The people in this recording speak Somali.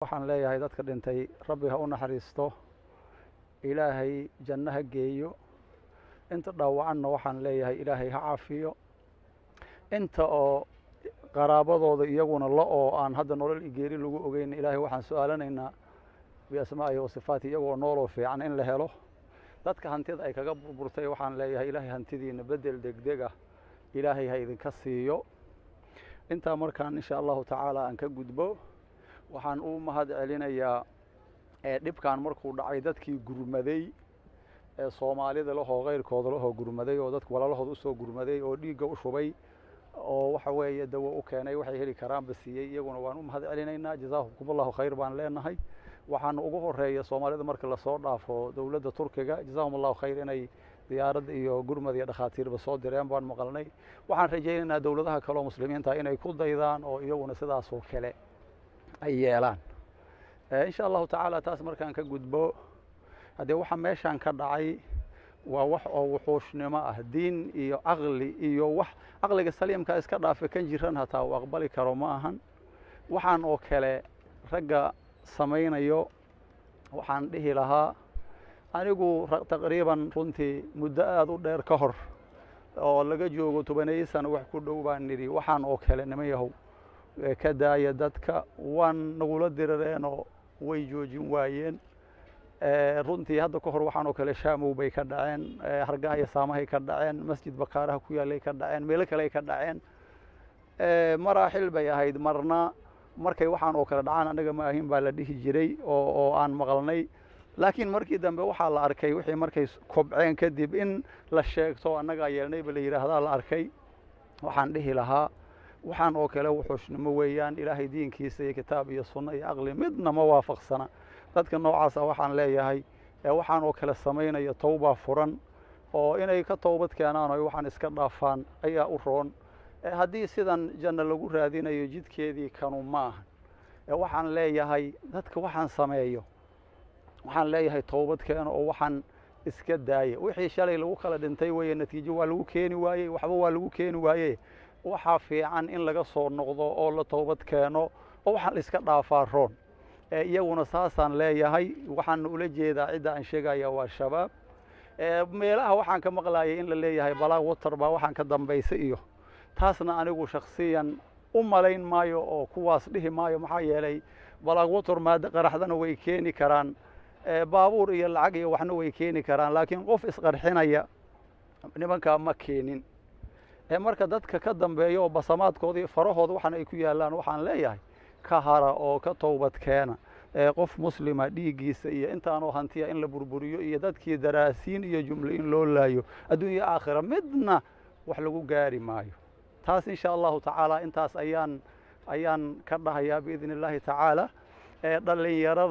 waxaan leeyahay dadka dhintay rabbi ha u naxariisto ilaahay janno ha geeyo inta dhaawacanna waxaan leeyahay ilaahay ha caafiyo inta oo qaraabadooda iyaguna la oo aan hadda nolol geeri lagu ogeyn ilaahay waxaan su'aalanaynaa biasmaa'i wa sifaati iyagoo nooloo fiican in la helo dadka hantida ay kaga burburtay waxaan leeyahay ilaahay hantidiina bedel degdeg ah ilaahay ha idinka siiyo inta markaan insha allahu tacaala aan ka gudbo waxaan u mahad celinayaa dhibkaan markuu dhacay dadkii gurmaday ee Soomaalida lahoo qeyrkooda lahoo gurmaday oo dadku walaalahooda u soo gurmaday oo dhiigga u shubay oo waxa weeye dawo u keenay waxay heli karaan basiyay iyaguna waan u mahad celinaynaa jazaakumullahu khayr baan leenahay waxaan ugu horeeyaa Soomaalida marka la soo dhaafo dawladda Turkiga jazaakumullahu khayr inay diyaarad iyo gurmad iyo dhakhaatiirba soo direen baan maqalnay waxaan rajaynaynaa dawladaha kale oo muslimiinta inay ku daydaan oo iyaguna sidaas oo kale ay yeelaan insha allahu tacaala taas markaan ka gudbo haddee waxa meeshaan ka dhacay waa wax oo wuxuushnimo ah diin iyo aqli iyo wax aqliga saliimka iska dhaafe kan jiran hataa uu aqbali karo ma ahan waxaan oo kale ragga samaynayo waxaan dhihi lahaa anigu taqriiban runtii muddo aad u dheer ka hor oo laga joogo 10 sano wax ku dhow baan nidhi waxaan oo kale nima yahow ka daaya dadka waan nagula dirareenoo way joojin waayeen runtii hadda ka hor waxaan oo kale shaamow bay ka dhaceen hargaha iyo saamahay ka dhaceen masjid bakaaraha ku yaalay ka dhaceen meelo kale ay ka dhaceen maraaxil bay ahayd marna markay waxaan oo kale dhacaan anaga ma ahin baa la dhihi jiray oo aan maqalnay laakiin markii dambe waxaa la arkay wixii markay kobceen kadib in la sheegto annagaa yeelnayba la yidhaahdaa la arkay waxaan dhihi lahaa waxaan oo kale wuxuushnimo weeyaan ilaahay diinkiisa iyo kitaab iyo sunno iyo aqli midna ma waafaqsana dadka noocaasa waxaan leeyahay waxaan oo kale samaynaya tawba furan oo inay ka toobad keenaan oo waxaan iska dhaafaan ayaa u roon haddii sidan janno lagu raadinayo jidkeedii kanu maahan waxaan leeyahay dadka waxaan sameeyo waxaan leeyahay toobad keeno oo waxaan iska daaya wixii shalay lagu kala dhintay weeye natiijo waa lagu keeni waayey waxba waa lagu keeni waayey waxaa fiican in laga soo noqdo oo la toobad keeno oo waxaan iska dhaafaa roon iyaguna saasaan leeyahay waxaan ula jeedaa cidda aan sheegaya waa shabaab meelaha waxaan ka maqlaayay in la leeyahay balaag watar baa waxaan ka dambaysay iyo taasna anigu shakhsiyan u malayn maayo oo kuwaas dhihi maayo maxaa yeelay balaag watar maada qaraxdana way keeni karaan baabuur iyo lacag iyo waxna way keeni karaan laakiin qof isqarxinaya nimankaa ma keenin marka dadka ka dambeeya oo basamaadkooda iyo farahooda waxaan ay ku yaalaan waxaan leeyahay ka hara oo ka toobad keena qof muslima dhiiggiisa iyo intaanoo hantiya in la burburiyo iyo dadkii daraasiin iyo jumle in loo laayo adduunya aakhira midna wax lagu gaari maayo taas insha allahu tacaala intaas ayaan ka dhahayaa biidni illaahi tacaala dhalinyarada